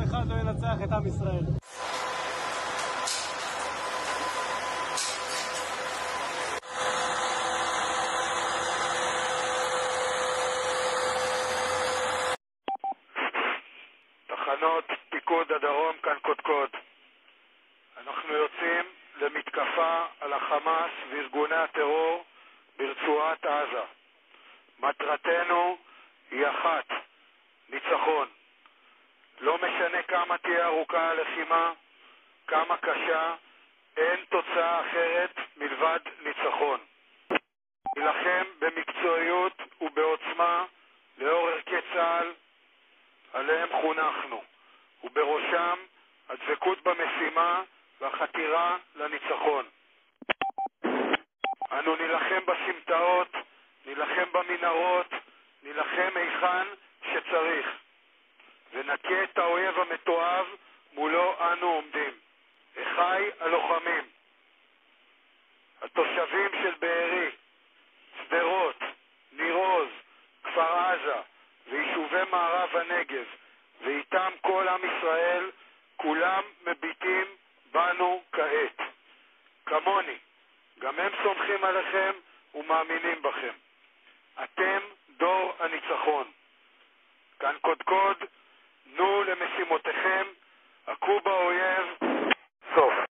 אחד לא ינצח את עם ישראל. תחנות פיקוד הדרום, כאן קודקוד. אנחנו יוצאים למתקפה על החמאס וארגוני הטרור ברצועת עזה. מטרתנו היא אחת, ניצחון. לא משנה כמה תהיה ארוכה הלחימה, כמה קשה, אין תוצאה אחרת מלבד ניצחון. נילחם במקצועיות ובעוצמה לאור ערכי צה"ל עליהם חונכנו, ובראשם הדבקות במשימה והחתירה לניצחון. אנו נילחם בסמטאות, נילחם במנהרות, נילחם היכן שצריך, ונכה את האויב המתועב מולו אנו עומדים. אחי הלוחמים, התושבים של בארי, שדרות, ניר עוז, כפר עזה ויישובי מערב הנגב, ואיתם כל עם ישראל, כולם מביטים בנו כעת. כמוני, גם הם סומכים עליכם ומאמינים בכם. אתם דור הניצחון. כאן קודקוד, נו למשימותיכם, הכו באויב, סוף.